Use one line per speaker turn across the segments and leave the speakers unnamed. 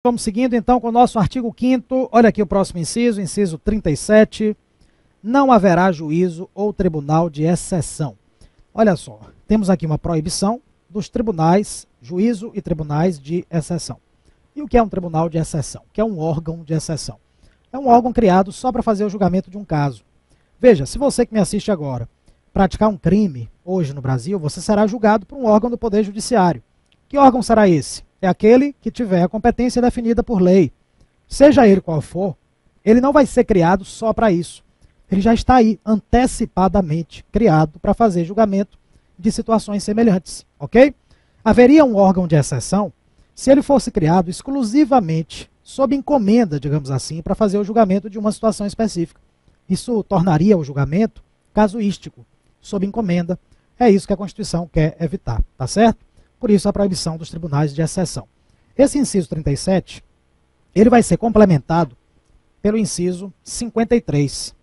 Vamos seguindo então com o nosso artigo 5º. Olha aqui o próximo inciso, inciso 37. Não haverá juízo ou tribunal de exceção. Olha só, temos aqui uma proibição dos tribunais, juízo e tribunais de exceção. E o que é um tribunal de exceção? O que é um órgão de exceção? É um órgão criado só para fazer o julgamento de um caso. Veja, se você que me assiste agora praticar um crime hoje no Brasil, você será julgado por um órgão do Poder Judiciário. Que órgão será esse? É aquele que tiver a competência definida por lei. Seja ele qual for, ele não vai ser criado só para isso. Ele já está aí, antecipadamente criado para fazer julgamento de situações semelhantes, ok? Haveria um órgão de exceção se ele fosse criado exclusivamente sob encomenda, digamos assim, para fazer o julgamento de uma situação específica. Isso tornaria o julgamento casuístico, sob encomenda. É isso que a Constituição quer evitar, tá certo? Por isso a proibição dos tribunais de exceção. Esse inciso 37, ele vai ser complementado pelo inciso 53.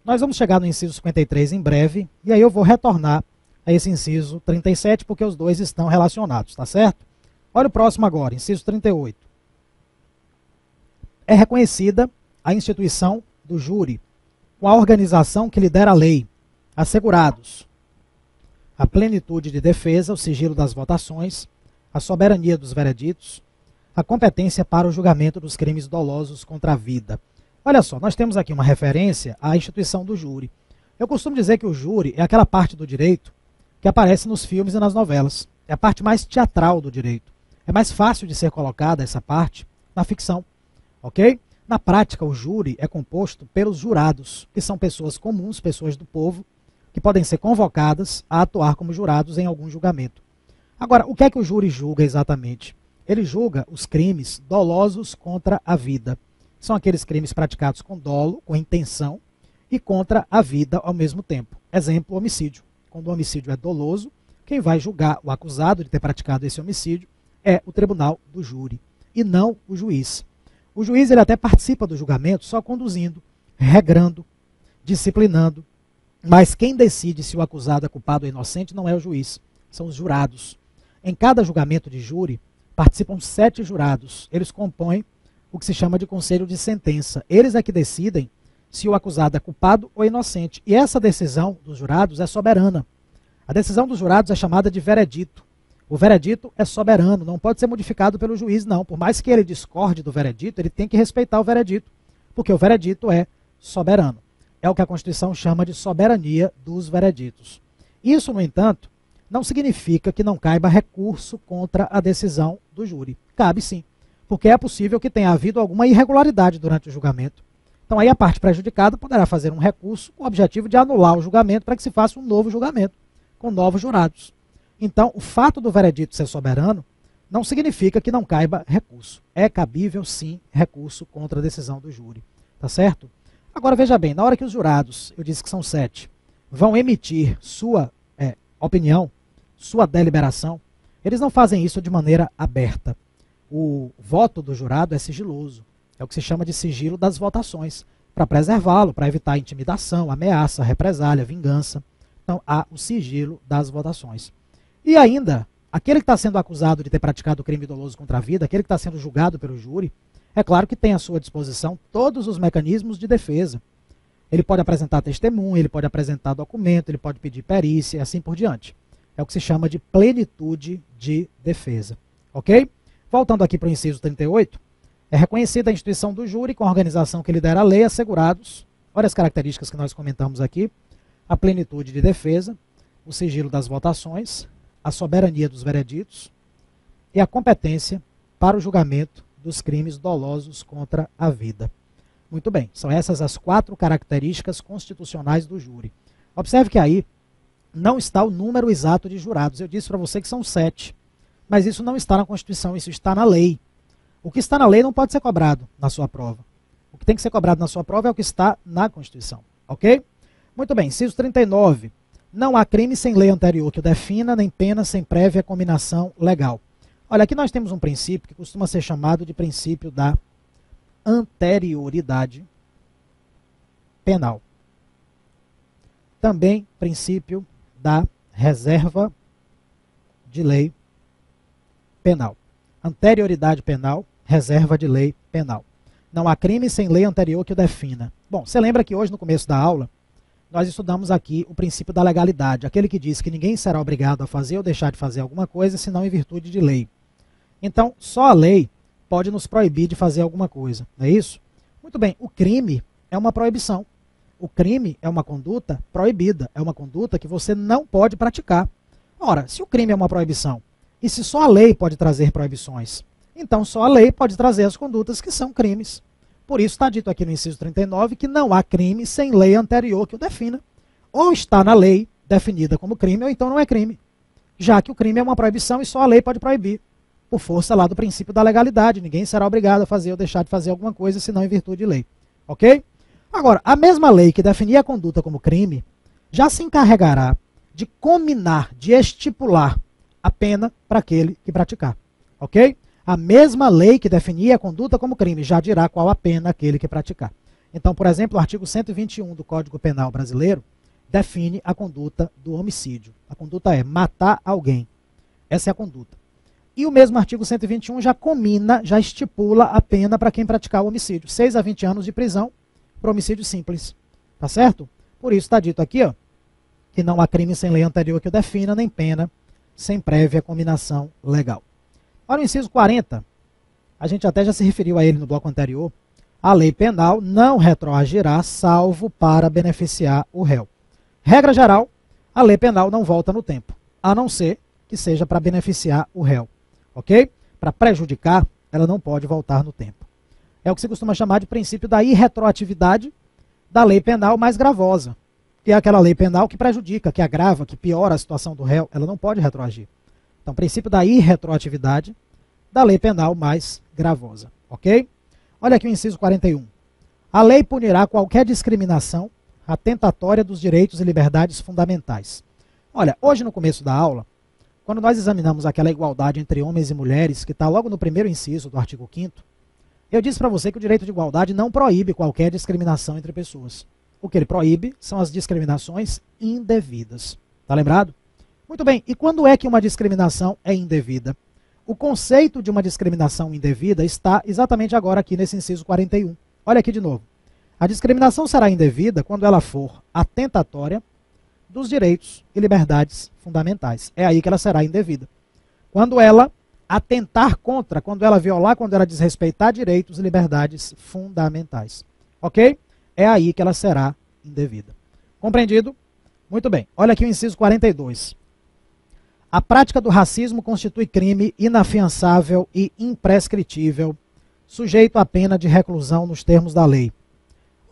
Nós vamos chegar no inciso 53 em breve, e aí eu vou retornar a esse inciso 37, porque os dois estão relacionados, tá certo? Olha o próximo agora, inciso 38. É reconhecida a instituição do júri, com a organização que lhe der a lei, assegurados a plenitude de defesa, o sigilo das votações, a soberania dos vereditos, a competência para o julgamento dos crimes dolosos contra a vida. Olha só, nós temos aqui uma referência à instituição do júri. Eu costumo dizer que o júri é aquela parte do direito que aparece nos filmes e nas novelas. É a parte mais teatral do direito. É mais fácil de ser colocada essa parte na ficção, ok? Na prática, o júri é composto pelos jurados, que são pessoas comuns, pessoas do povo, que podem ser convocadas a atuar como jurados em algum julgamento. Agora, o que é que o júri julga exatamente? Ele julga os crimes dolosos contra a vida. São aqueles crimes praticados com dolo, com intenção, e contra a vida ao mesmo tempo. Exemplo, homicídio. Quando o homicídio é doloso, quem vai julgar o acusado de ter praticado esse homicídio é o tribunal do júri, e não o juiz. O juiz ele até participa do julgamento só conduzindo, regrando, disciplinando, mas quem decide se o acusado é culpado ou inocente não é o juiz, são os jurados. Em cada julgamento de júri, participam 7 jurados. Eles compõem o que se chama de conselho de sentença. Eles é que decidem se o acusado é culpado ou inocente. E essa decisão dos jurados é soberana. A decisão dos jurados é chamada de veredito. O veredito é soberano, não pode ser modificado pelo juiz, não. Por mais que ele discorde do veredito, ele tem que respeitar o veredito, porque o veredito é soberano. É o que a Constituição chama de soberania dos vereditos. Isso, no entanto, não significa que não caiba recurso contra a decisão do júri. Cabe sim, porque é possível que tenha havido alguma irregularidade durante o julgamento. Então aí a parte prejudicada poderá fazer um recurso com o objetivo de anular o julgamento para que se faça um novo julgamento, com novos jurados. Então, o fato do veredito ser soberano não significa que não caiba recurso. É cabível sim recurso contra a decisão do júri. Tá certo? Agora veja bem, na hora que os jurados, eu disse que são 7, vão emitir sua opinião, sua deliberação, eles não fazem isso de maneira aberta. O voto do jurado é sigiloso, é o que se chama de sigilo das votações, para preservá-lo, para evitar intimidação, ameaça, represália, vingança. Então há o sigilo das votações. E ainda, aquele que está sendo acusado de ter praticado crime doloso contra a vida, aquele que está sendo julgado pelo júri, é claro que tem à sua disposição todos os mecanismos de defesa. Ele pode apresentar testemunha, ele pode apresentar documento, ele pode pedir perícia e assim por diante. É o que se chama de plenitude de defesa. Ok? Voltando aqui para o inciso 38, é reconhecida a instituição do júri com a organização que lhe der a lei, assegurados, olha as características que nós comentamos aqui, a plenitude de defesa, o sigilo das votações, a soberania dos vereditos e a competência para o julgamento dos crimes dolosos contra a vida. Muito bem, são essas as 4 características constitucionais do júri. Observe que aí não está o número exato de jurados. Eu disse para você que são 7, mas isso não está na Constituição, isso está na lei. O que está na lei não pode ser cobrado na sua prova. O que tem que ser cobrado na sua prova é o que está na Constituição, ok? Muito bem, inciso 39. Não há crime sem lei anterior que o defina, nem pena sem prévia combinação legal. Olha, aqui nós temos um princípio que costuma ser chamado de princípio da anterioridade penal. Também princípio da reserva de lei penal. Anterioridade penal reserva de lei penal. Não há crime sem lei anterior que o defina. Bom, você lembra que hoje, no começo da aula, nós estudamos aqui o princípio da legalidade, aquele que diz que ninguém será obrigado a fazer ou deixar de fazer alguma coisa, senão em virtude de lei. Então, só a lei pode nos proibir de fazer alguma coisa, não é isso? Muito bem, o crime é uma proibição. O crime é uma conduta proibida, é uma conduta que você não pode praticar. Ora, se o crime é uma proibição, e se só a lei pode trazer proibições, então só a lei pode trazer as condutas que são crimes. Por isso está dito aqui no inciso 39 que não há crime sem lei anterior que o defina. Ou está na lei definida como crime, ou então não é crime. Já que o crime é uma proibição e só a lei pode proibir. Por força lá do princípio da legalidade. Ninguém será obrigado a fazer ou deixar de fazer alguma coisa, senão em virtude de lei. Ok? Agora, a mesma lei que definia a conduta como crime, já se encarregará de comminar, de estipular a pena para aquele que praticar. Ok? A mesma lei que definia a conduta como crime já dirá qual a pena aquele que praticar. Então, por exemplo, o artigo 121 do Código Penal brasileiro define a conduta do homicídio. A conduta é matar alguém. Essa é a conduta. E o mesmo artigo 121 já commina, já estipula a pena para quem praticar o homicídio. 6 a 20 anos de prisão para homicídio simples. Tá certo? Por isso está dito aqui, ó, que não há crime sem lei anterior que o defina, nem pena sem prévia combinação legal. Para o inciso 40, a gente até já se referiu a ele no bloco anterior, a lei penal não retroagirá salvo para beneficiar o réu. Regra geral, a lei penal não volta no tempo, a não ser que seja para beneficiar o réu. Ok? Para prejudicar, ela não pode voltar no tempo. É o que se costuma chamar de princípio da irretroatividade da lei penal mais gravosa, que é aquela lei penal que prejudica, que agrava, que piora a situação do réu, ela não pode retroagir. Então, princípio da irretroatividade da lei penal mais gravosa. Ok? Olha aqui o inciso 41. A lei punirá qualquer discriminação atentatória dos direitos e liberdades fundamentais. Olha, hoje no começo da aula, quando nós examinamos aquela igualdade entre homens e mulheres, que está logo no primeiro inciso do artigo 5º, eu disse para você que o direito de igualdade não proíbe qualquer discriminação entre pessoas. O que ele proíbe são as discriminações indevidas. Tá lembrado? Muito bem, e quando é que uma discriminação é indevida? O conceito de uma discriminação indevida está exatamente agora aqui nesse inciso 41. Olha aqui de novo. A discriminação será indevida quando ela for atentatória dos direitos e liberdades fundamentais. É aí que ela será indevida. Quando ela atentar contra, quando ela violar, quando ela desrespeitar direitos e liberdades fundamentais. Ok? É aí que ela será indevida. Compreendido? Muito bem. Olha aqui o inciso 42. A prática do racismo constitui crime inafiançável e imprescritível, sujeito à pena de reclusão nos termos da lei.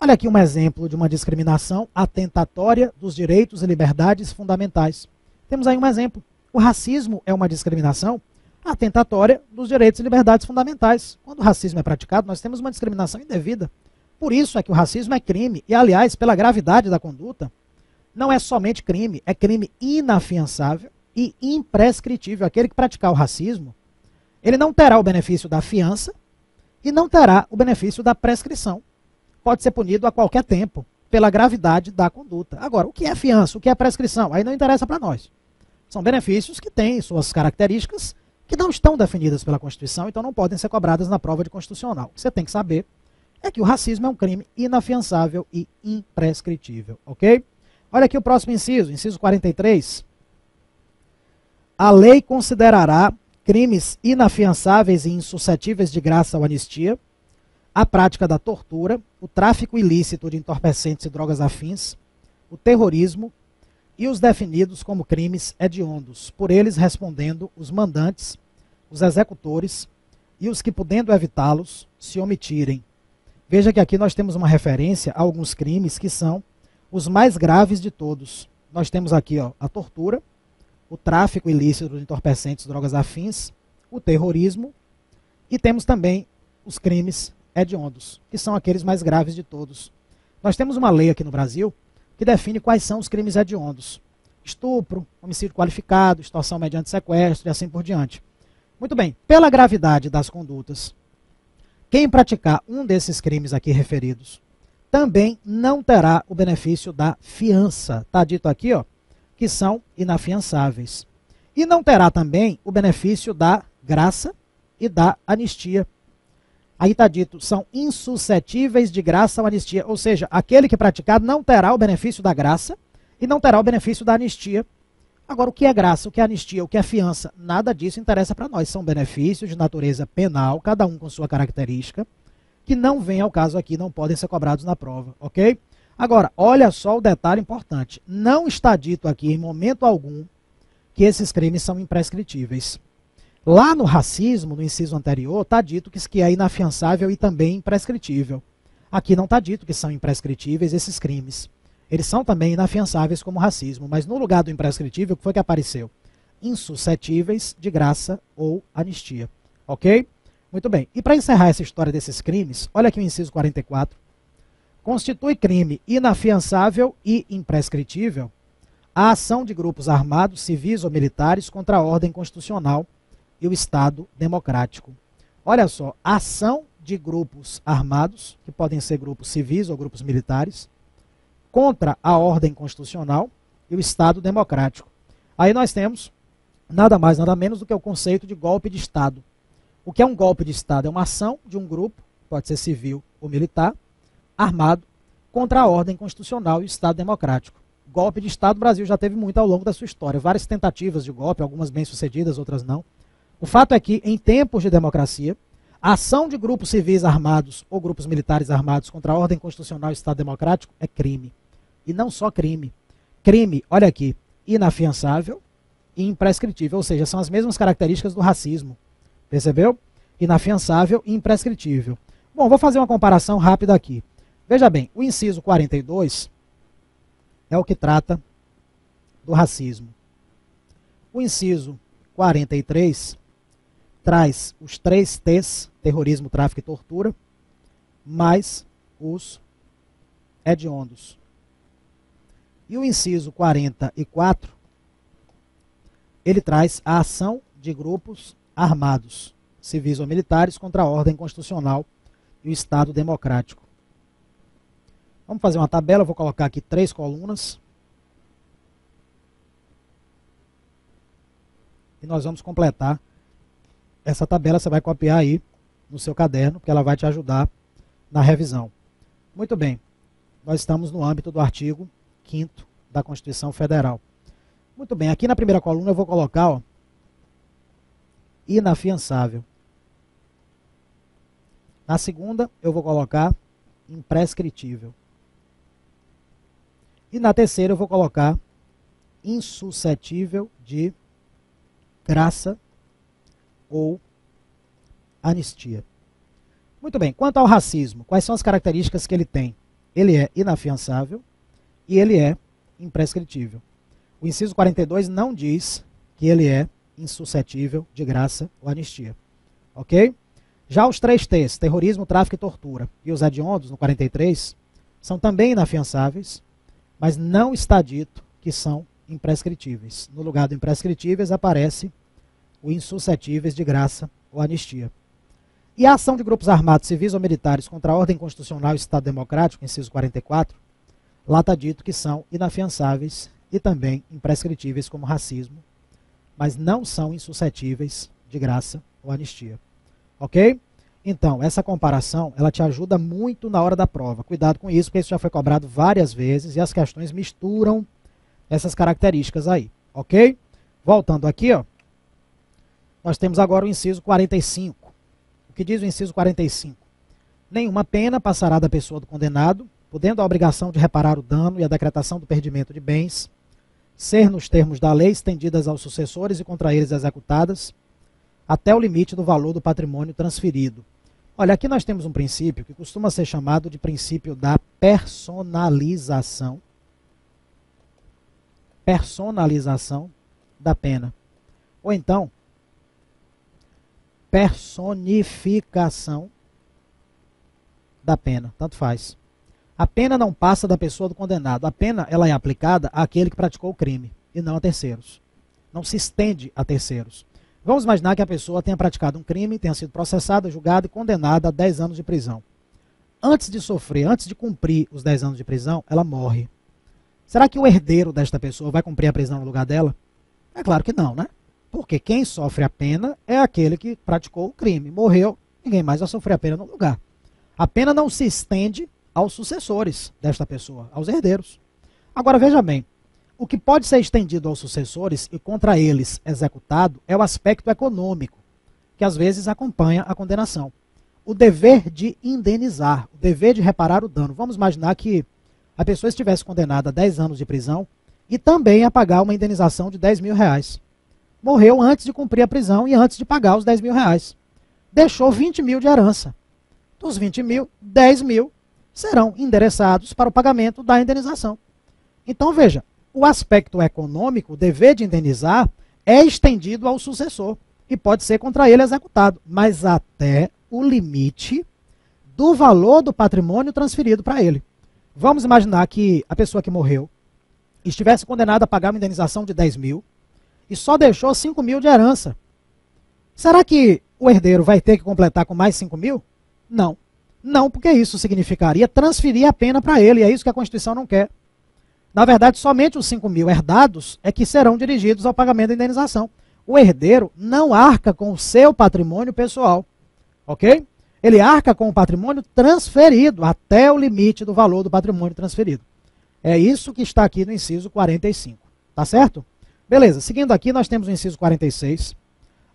Olha aqui um exemplo de uma discriminação atentatória dos direitos e liberdades fundamentais. Temos aí um exemplo. O racismo é uma discriminação atentatória dos direitos e liberdades fundamentais. Quando o racismo é praticado, nós temos uma discriminação indevida. Por isso é que o racismo é crime. E, aliás, pela gravidade da conduta, não é somente crime, é crime inafiançável e imprescritível. Aquele que praticar o racismo, ele não terá o benefício da fiança e não terá o benefício da prescrição. Pode ser punido a qualquer tempo, pela gravidade da conduta. Agora, o que é fiança? O que é prescrição? Aí não interessa para nós. São benefícios que têm suas características que não estão definidas pela Constituição, então não podem ser cobradas na prova de constitucional. O que você tem que saber é que o racismo é um crime inafiançável e imprescritível, ok? Olha aqui o próximo inciso, inciso 43. A lei considerará crimes inafiançáveis e insuscetíveis de graça ou anistia a prática da tortura, o tráfico ilícito de entorpecentes e drogas afins, o terrorismo e os definidos como crimes hediondos, por eles respondendo os mandantes, os executores e os que, podendo evitá-los, se omitirem. Veja que aqui nós temos uma referência a alguns crimes que são os mais graves de todos. Nós temos aqui, ó, a tortura, o tráfico ilícito de entorpecentes e drogas afins, o terrorismo e temos também os crimes hediondos, que são aqueles mais graves de todos. Nós temos uma lei aqui no Brasil que define quais são os crimes hediondos. Estupro, homicídio qualificado, extorsão mediante sequestro e assim por diante. Muito bem, pela gravidade das condutas, quem praticar um desses crimes aqui referidos também não terá o benefício da fiança. Está dito aqui, ó, que são inafiançáveis. E não terá também o benefício da graça e da anistia. Aí está dito, são insuscetíveis de graça ou anistia. Ou seja, aquele que praticar não terá o benefício da graça e não terá o benefício da anistia. Agora, o que é graça, o que é anistia, o que é fiança? Nada disso interessa para nós. São benefícios de natureza penal, cada um com sua característica, que não vem ao caso aqui, não podem ser cobrados na prova, ok? Agora, olha só o detalhe importante. Não está dito aqui, em momento algum, que esses crimes são imprescritíveis. Lá no racismo, no inciso anterior, está dito que é inafiançável e também imprescritível. Aqui não está dito que são imprescritíveis esses crimes. Eles são também inafiançáveis como racismo, mas no lugar do imprescritível, o que foi que apareceu? Insuscetíveis de graça ou anistia. Ok? Muito bem. E para encerrar essa história desses crimes, olha aqui o inciso 44. Constitui crime inafiançável e imprescritível a ação de grupos armados, civis ou militares contra a ordem constitucional e o Estado democrático. Olha só, ação de grupos armados, que podem ser grupos civis ou grupos militares, contra a ordem constitucional e o Estado democrático. Aí nós temos nada mais, nada menos do que o conceito de golpe de Estado. O que é um golpe de Estado? É uma ação de um grupo, pode ser civil ou militar, armado, contra a ordem constitucional e o Estado democrático. Golpe de Estado, o Brasil já teve muito ao longo da sua história. Várias tentativas de golpe, algumas bem-sucedidas, outras não. O fato é que, em tempos de democracia, a ação de grupos civis armados ou grupos militares armados contra a ordem constitucional e Estado democrático é crime. E não só crime. Crime, olha aqui, inafiançável e imprescritível, ou seja, são as mesmas características do racismo. Percebeu? Inafiançável e imprescritível. Bom, vou fazer uma comparação rápida aqui. Veja bem, o inciso 42 é o que trata do racismo. O inciso 43 traz os 3 T's, terrorismo, tráfico e tortura, mais os hediondos. E o inciso 44, ele traz a ação de grupos armados, civis ou militares, contra a ordem constitucional e o Estado democrático. Vamos fazer uma tabela, eu vou colocar aqui 3 colunas. E nós vamos completar essa tabela, você vai copiar aí no seu caderno, porque ela vai te ajudar na revisão. Muito bem, nós estamos no âmbito do artigo 5º da Constituição Federal. Muito bem, aqui na primeira coluna eu vou colocar, ó, inafiançável. Na segunda eu vou colocar imprescritível. E na terceira eu vou colocar insuscetível de graça ou anistia. Muito bem, quanto ao racismo, quais são as características que ele tem? Ele é inafiançável e ele é imprescritível. O inciso 42 não diz que ele é insuscetível de graça ou anistia. Ok? Já os 3 T's, terrorismo, tráfico e tortura, e os hediondos, no 43, são também inafiançáveis, mas não está dito que são imprescritíveis. No lugar do imprescritíveis aparece o insuscetíveis de graça ou anistia. E a ação de grupos armados, civis ou militares contra a ordem constitucional e Estado democrático, inciso 44, lá está dito que são inafiançáveis e também imprescritíveis como racismo, mas não são insuscetíveis de graça ou anistia. Ok? Então, essa comparação, ela te ajuda muito na hora da prova. Cuidado com isso, porque isso já foi cobrado várias vezes e as questões misturam essas características aí. Ok? Voltando aqui, ó, nós temos agora o inciso 45. O que diz o inciso 45? Nenhuma pena passará da pessoa do condenado, podendo a obrigação de reparar o dano e a decretação do perdimento de bens ser, nos termos da lei, estendidas aos sucessores e contra eles executadas, até o limite do valor do patrimônio transferido. Olha, aqui nós temos um princípio que costuma ser chamado de princípio da personalização. Personalização da pena. Ou então, personificação da pena. Tanto faz. A pena não passa da pessoa do condenado. A pena ela é aplicada àquele que praticou o crime e não a terceiros. Não se estende a terceiros. Vamos imaginar que a pessoa tenha praticado um crime, tenha sido processada, julgada e condenada a 10 anos de prisão. Antes de sofrer, antes de cumprir os 10 anos de prisão, ela morre. Será que o herdeiro desta pessoa vai cumprir a prisão no lugar dela? É claro que não, né? Porque quem sofre a pena é aquele que praticou o crime. Morreu, ninguém mais vai sofrer a pena no lugar. A pena não se estende aos sucessores desta pessoa, aos herdeiros. Agora veja bem, o que pode ser estendido aos sucessores e contra eles executado é o aspecto econômico, que às vezes acompanha a condenação. O dever de indenizar, o dever de reparar o dano. Vamos imaginar que a pessoa estivesse condenada a 10 anos de prisão e também a pagar uma indenização de 10 mil reais. Morreu antes de cumprir a prisão e antes de pagar os 10 mil reais. Deixou 20 mil de herança. Dos 20 mil, 10 mil serão endereçados para o pagamento da indenização. Então veja, o aspecto econômico, o dever de indenizar, é estendido ao sucessor e pode ser contra ele executado, mas até o limite do valor do patrimônio transferido para ele. Vamos imaginar que a pessoa que morreu estivesse condenada a pagar uma indenização de 10 mil e só deixou 5 mil de herança. Será que o herdeiro vai ter que completar com mais 5 mil? Não. Não, porque isso significaria transferir a pena para ele, e é isso que a Constituição não quer. Na verdade, somente os 5 mil herdados é que serão dirigidos ao pagamento da indenização. O herdeiro não arca com o seu patrimônio pessoal, ok? Ele arca com o patrimônio transferido, até o limite do valor do patrimônio transferido. É isso que está aqui no inciso 45, tá certo? Beleza, seguindo aqui nós temos o inciso 46.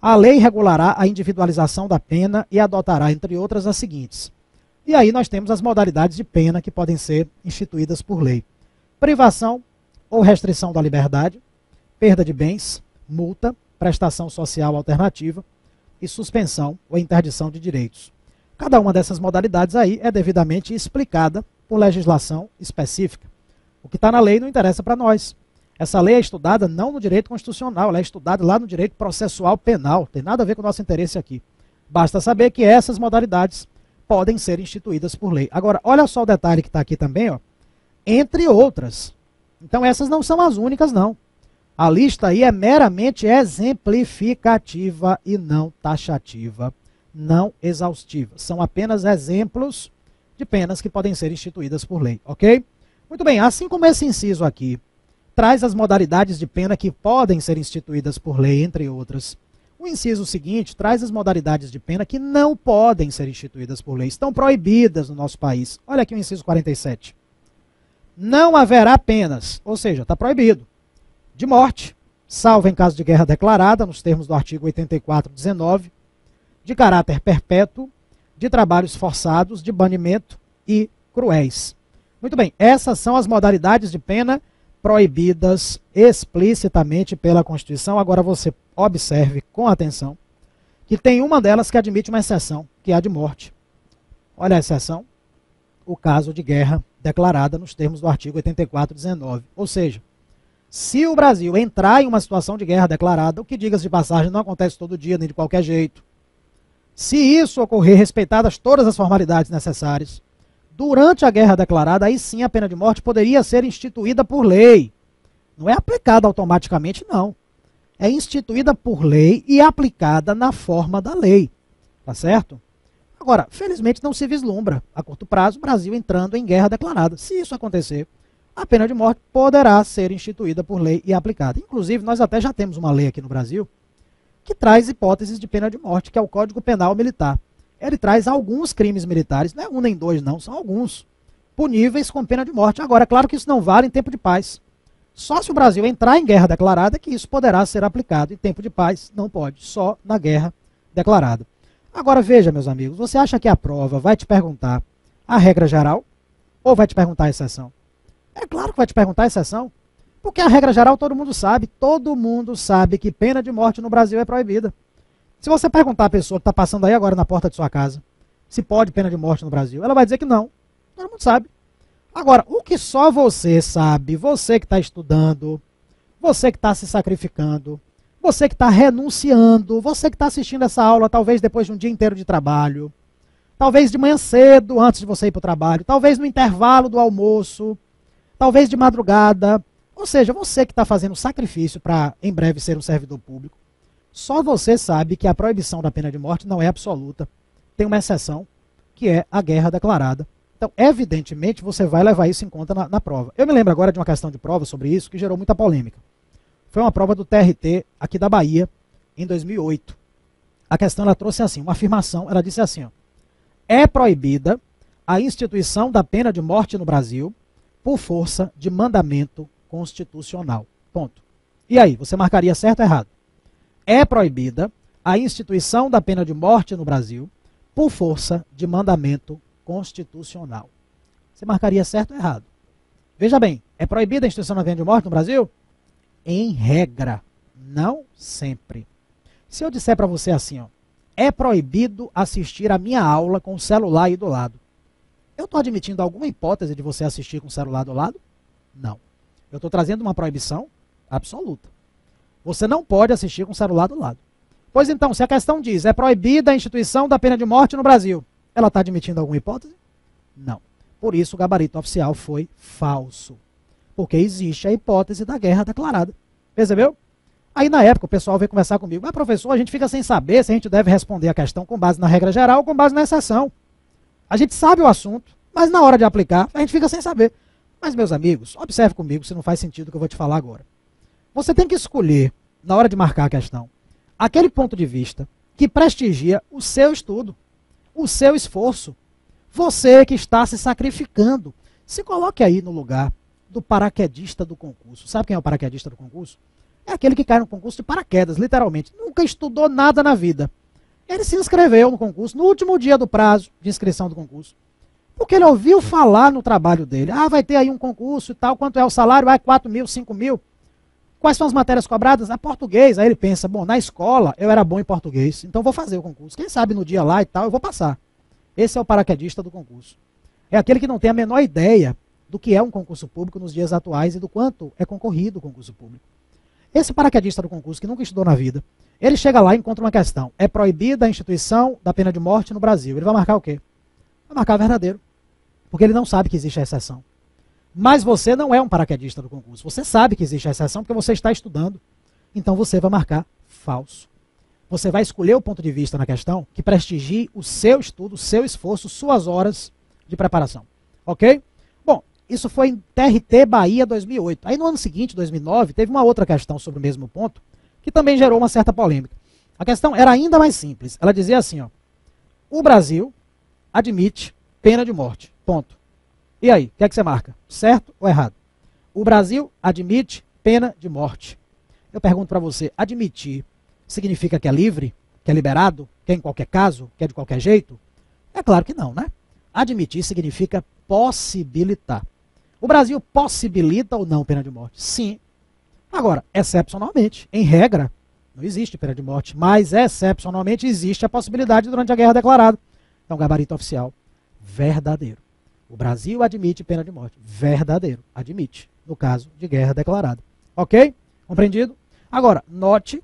A lei regulará a individualização da pena e adotará, entre outras, as seguintes. E aí nós temos as modalidades de pena que podem ser instituídas por lei. Privação ou restrição da liberdade, perda de bens, multa, prestação social alternativa e suspensão ou interdição de direitos. Cada uma dessas modalidades aí é devidamente explicada por legislação específica. O que está na lei não interessa para nós. Essa lei é estudada não no direito constitucional, ela é estudada lá no direito processual penal. Tem nada a ver com o nosso interesse aqui. Basta saber que essas modalidades podem ser instituídas por lei. Agora, olha só o detalhe que está aqui também, ó. Entre outras. Então essas não são as únicas, não. A lista aí é meramente exemplificativa e não taxativa, não exaustiva. São apenas exemplos de penas que podem ser instituídas por lei, ok? Muito bem, assim como esse inciso aqui traz as modalidades de pena que podem ser instituídas por lei, entre outras, o inciso seguinte traz as modalidades de pena que não podem ser instituídas por lei, estão proibidas no nosso país. Olha aqui o inciso 47. Não haverá penas, ou seja, está proibido, de morte, salvo em caso de guerra declarada, nos termos do artigo 84-19, de caráter perpétuo, de trabalhos forçados, de banimento e cruéis. Muito bem, essas são as modalidades de pena proibidas explicitamente pela Constituição. Agora você observe com atenção que tem uma delas que admite uma exceção, que é a de morte. Olha a exceção, o caso de guerra declarada nos termos do artigo 84-19. Ou seja, se o Brasil entrar em uma situação de guerra declarada, o que, diga-se de passagem, não acontece todo dia, nem de qualquer jeito. Se isso ocorrer, respeitadas todas as formalidades necessárias, durante a guerra declarada, aí sim a pena de morte poderia ser instituída por lei. Não é aplicada automaticamente, não. É instituída por lei e aplicada na forma da lei. Tá certo? Agora, felizmente não se vislumbra, a curto prazo, o Brasil entrando em guerra declarada. Se isso acontecer, a pena de morte poderá ser instituída por lei e aplicada. Inclusive, nós até já temos uma lei aqui no Brasil que traz hipóteses de pena de morte, que é o Código Penal Militar. Ele traz alguns crimes militares, não é um nem dois não, são alguns, puníveis com pena de morte. Agora, é claro que isso não vale em tempo de paz. Só se o Brasil entrar em guerra declarada que isso poderá ser aplicado. Em tempo de paz, não pode, só na guerra declarada. Agora, veja, meus amigos, você acha que a prova vai te perguntar a regra geral ou vai te perguntar a exceção? É claro que vai te perguntar a exceção, porque a regra geral todo mundo sabe que pena de morte no Brasil é proibida. Se você perguntar à pessoa que está passando aí agora na porta de sua casa se pode pena de morte no Brasil, ela vai dizer que não. Todo mundo sabe. Agora, o que só você sabe, você que está estudando, você que está se sacrificando, você que está renunciando, você que está assistindo essa aula talvez depois de um dia inteiro de trabalho, talvez de manhã cedo antes de você ir para o trabalho, talvez no intervalo do almoço, talvez de madrugada, ou seja, você que está fazendo sacrifício para em breve ser um servidor público, só você sabe que a proibição da pena de morte não é absoluta. Tem uma exceção, que é a guerra declarada. Então, evidentemente, você vai levar isso em conta na prova. Eu me lembro agora de uma questão de prova sobre isso que gerou muita polêmica. Foi uma prova do TRT aqui da Bahia, em 2008. A questão ela trouxe assim, uma afirmação, ela disse assim, ó, é proibida a instituição da pena de morte no Brasil por força de mandamento constitucional. Ponto. E aí, você marcaria certo ou errado? É proibida a instituição da pena de morte no Brasil por força de mandamento constitucional. Você marcaria certo ou errado? Veja bem, é proibida a instituição da pena de morte no Brasil? Em regra, não sempre. Se eu disser para você assim, ó, é proibido assistir a minha aula com o celular aí do lado, eu estou admitindo alguma hipótese de você assistir com o celular do lado? Não. Eu estou trazendo uma proibição absoluta. Você não pode assistir com o celular do lado. Pois então, se a questão diz, é proibida a instituição da pena de morte no Brasil, ela está admitindo alguma hipótese? Não. Por isso o gabarito oficial foi falso. Porque existe a hipótese da guerra declarada. Percebeu? Aí na época o pessoal veio conversar comigo, mas professor, a gente fica sem saber se a gente deve responder a questão com base na regra geral ou com base na exceção. A gente sabe o assunto, mas na hora de aplicar, a gente fica sem saber. Mas meus amigos, observe comigo se não faz sentido o que eu vou te falar agora. Você tem que escolher, na hora de marcar a questão, aquele ponto de vista que prestigia o seu estudo, o seu esforço. Você que está se sacrificando. Se coloque aí no lugar do paraquedista do concurso. Sabe quem é o paraquedista do concurso? É aquele que cai no concurso de paraquedas, literalmente. Nunca estudou nada na vida. Ele se inscreveu no concurso no último dia do prazo de inscrição do concurso. Porque ele ouviu falar no trabalho dele. Ah, vai ter aí um concurso e tal. Quanto é o salário? Ah, 4 mil, 5 mil. Quais são as matérias cobradas? É português. Aí ele pensa, bom, na escola eu era bom em português, então vou fazer o concurso. Quem sabe no dia lá e tal eu vou passar. Esse é o paraquedista do concurso. É aquele que não tem a menor ideia do que é um concurso público nos dias atuais e do quanto é concorrido o concurso público. Esse paraquedista do concurso, que nunca estudou na vida, ele chega lá e encontra uma questão. É proibida a instituição da pena de morte no Brasil. Ele vai marcar o quê? Vai marcar verdadeiro. Porque ele não sabe que existe a exceção. Mas você não é um paraquedista do concurso. Você sabe que existe a exceção porque você está estudando. Então você vai marcar falso. Você vai escolher o ponto de vista na questão que prestigie o seu estudo, o seu esforço, suas horas de preparação. Ok? Bom, isso foi em TRT Bahia 2008. Aí no ano seguinte, 2009, teve uma outra questão sobre o mesmo ponto, que também gerou uma certa polêmica. A questão era ainda mais simples. Ela dizia assim, ó, o Brasil admite pena de morte. Ponto. E aí, o que é que você marca? Certo ou errado? O Brasil admite pena de morte. Eu pergunto para você, admitir significa que é livre? Que é liberado? Que é em qualquer caso? Que é de qualquer jeito? É claro que não, né? Admitir significa possibilitar. O Brasil possibilita ou não pena de morte? Sim. Agora, excepcionalmente, em regra, não existe pena de morte, mas excepcionalmente existe a possibilidade durante a guerra declarada. Então, gabarito oficial, verdadeiro. O Brasil admite pena de morte. Verdadeiro. Admite, no caso de guerra declarada. Ok? Compreendido? Agora, note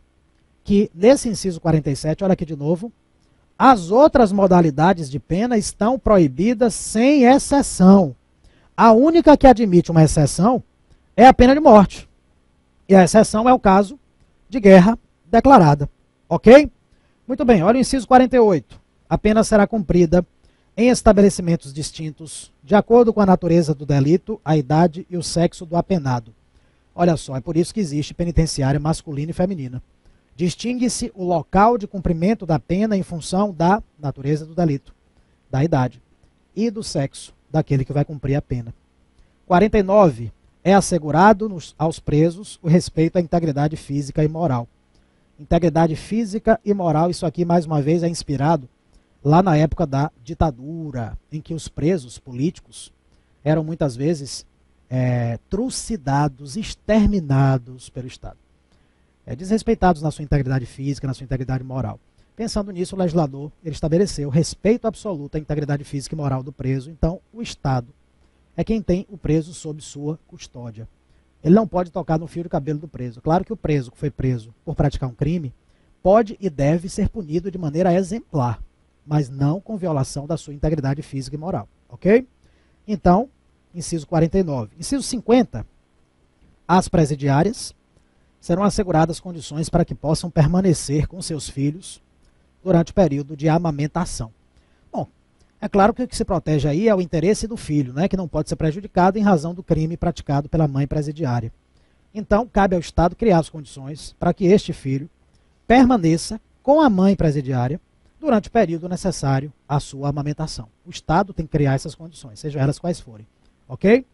que nesse inciso 47, olha aqui de novo, as outras modalidades de pena estão proibidas sem exceção. A única que admite uma exceção é a pena de morte. E a exceção é o caso de guerra declarada. Ok? Muito bem, olha o inciso 48. A pena será cumprida em estabelecimentos distintos, de acordo com a natureza do delito, a idade e o sexo do apenado. Olha só, é por isso que existe penitenciária masculina e feminina. Distingue-se o local de cumprimento da pena em função da natureza do delito, da idade e do sexo daquele que vai cumprir a pena. 49. É assegurado aos presos o respeito à integridade física e moral. Integridade física e moral, isso aqui mais uma vez é inspirado lá na época da ditadura, em que os presos políticos eram muitas vezes trucidados, exterminados pelo Estado. Desrespeitados na sua integridade física, na sua integridade moral. Pensando nisso, o legislador ele estabeleceu respeito absoluto à integridade física e moral do preso. Então, o Estado é quem tem o preso sob sua custódia. Ele não pode tocar no fio de cabelo do preso. Claro que o preso que foi preso por praticar um crime pode e deve ser punido de maneira exemplar, mas não com violação da sua integridade física e moral. Ok? Então, inciso 49. Inciso 50. As presidiárias serão asseguradas condições para que possam permanecer com seus filhos durante o período de amamentação. Bom, é claro que o que se protege aí é o interesse do filho, né, que não pode ser prejudicado em razão do crime praticado pela mãe presidiária. Então, cabe ao Estado criar as condições para que este filho permaneça com a mãe presidiária durante o período necessário à sua amamentação. O Estado tem que criar essas condições, sejam elas quais forem. Ok?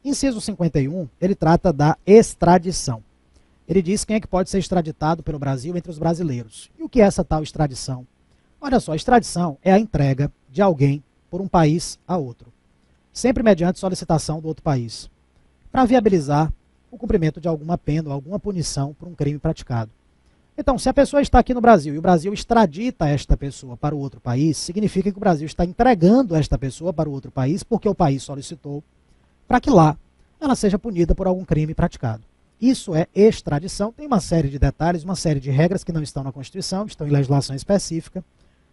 Inciso 51, ele trata da extradição. Ele diz quem é que pode ser extraditado pelo Brasil entre os brasileiros. E o que é essa tal extradição? Olha só, extradição é a entrega de alguém por um país a outro, sempre mediante solicitação do outro país, para viabilizar o cumprimento de alguma pena ou alguma punição por um crime praticado. Então, se a pessoa está aqui no Brasil e o Brasil extradita esta pessoa para o outro país, significa que o Brasil está entregando esta pessoa para o outro país porque o país solicitou para que lá ela seja punida por algum crime praticado. Isso é extradição, tem uma série de detalhes, uma série de regras que não estão na Constituição, estão em legislação específica,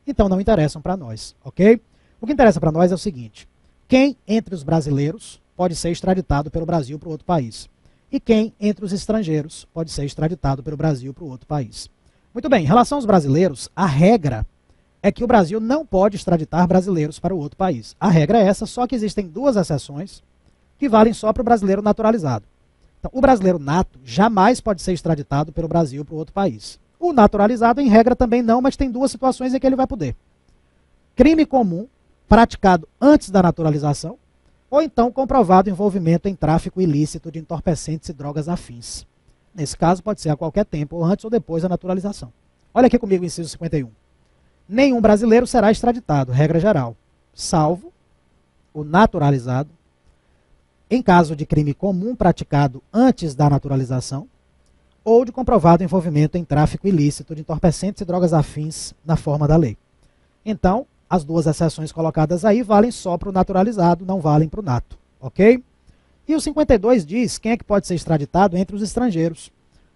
então não interessam para nós, ok? O que interessa para nós é o seguinte: quem entre os brasileiros pode ser extraditado pelo Brasil para o outro país? E quem entre os estrangeiros pode ser extraditado pelo Brasil para o outro país? Muito bem, em relação aos brasileiros, a regra é que o Brasil não pode extraditar brasileiros para o outro país. A regra é essa, só que existem duas exceções que valem só para o brasileiro naturalizado. Então, o brasileiro nato jamais pode ser extraditado pelo Brasil para o outro país. O naturalizado, em regra, também não, mas tem duas situações em que ele vai poder. Crime comum, praticado antes da naturalização, ou então comprovado envolvimento em tráfico ilícito de entorpecentes e drogas afins. Nesse caso, pode ser a qualquer tempo, ou antes ou depois da naturalização. Olha aqui comigo o inciso 51. Nenhum brasileiro será extraditado, regra geral, salvo o naturalizado, em caso de crime comum praticado antes da naturalização, ou de comprovado envolvimento em tráfico ilícito de entorpecentes e drogas afins na forma da lei. Então, as duas exceções colocadas aí valem só para o naturalizado, não valem para o nato, ok? E o 52 diz quem é que pode ser extraditado entre os estrangeiros.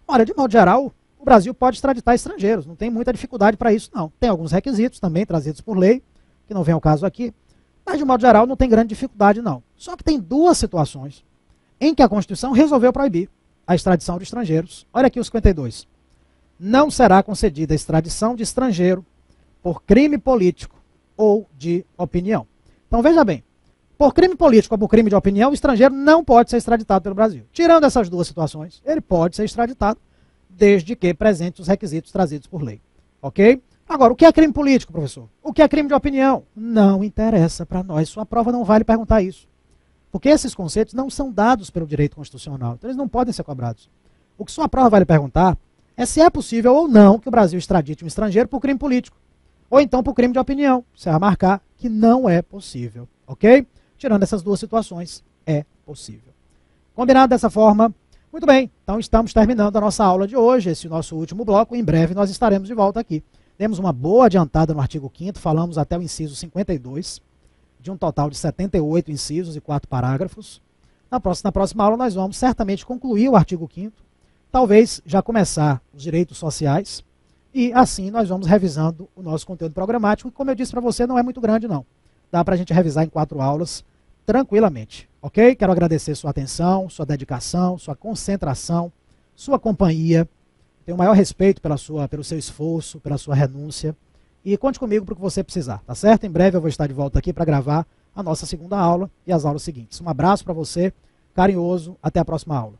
Olha, de modo geral, o Brasil pode extraditar estrangeiros, não tem muita dificuldade para isso, não. Tem alguns requisitos também trazidos por lei, que não vem ao caso aqui, mas de modo geral não tem grande dificuldade, não. Só que tem duas situações em que a Constituição resolveu proibir a extradição de estrangeiros. Olha aqui o 52. Não será concedida a extradição de estrangeiro por crime político ou de opinião. Então veja bem, por crime político ou por crime de opinião, o estrangeiro não pode ser extraditado pelo Brasil. Tirando essas duas situações, ele pode ser extraditado desde que presente os requisitos trazidos por lei. Ok? Agora, o que é crime político, professor? O que é crime de opinião? Não interessa para nós, sua prova não vale perguntar isso. Porque esses conceitos não são dados pelo direito constitucional, então eles não podem ser cobrados. O que sua prova vale perguntar é se é possível ou não que o Brasil extradite um estrangeiro por crime político. Ou então por crime de opinião. Você vai marcar que não é possível, ok? Tirando essas duas situações, é possível. Combinado dessa forma? Muito bem, então estamos terminando a nossa aula de hoje, esse nosso último bloco. Em breve nós estaremos de volta aqui. Demos uma boa adiantada no artigo 5º, falamos até o inciso 52, de um total de 78 incisos e 4 parágrafos. Na próxima aula nós vamos certamente concluir o artigo 5º, talvez já começar os direitos sociais, e assim nós vamos revisando o nosso conteúdo programático, que, como eu disse para você, não é muito grande não. Dá para a gente revisar em 4 aulas tranquilamente, ok? Quero agradecer sua atenção, sua dedicação, sua concentração, sua companhia. Tenho o maior respeito pelo seu esforço, pela sua renúncia. E conte comigo para o que você precisar, tá certo? Em breve eu vou estar de volta aqui para gravar a nossa segunda aula e as aulas seguintes. Um abraço para você, carinhoso, até a próxima aula.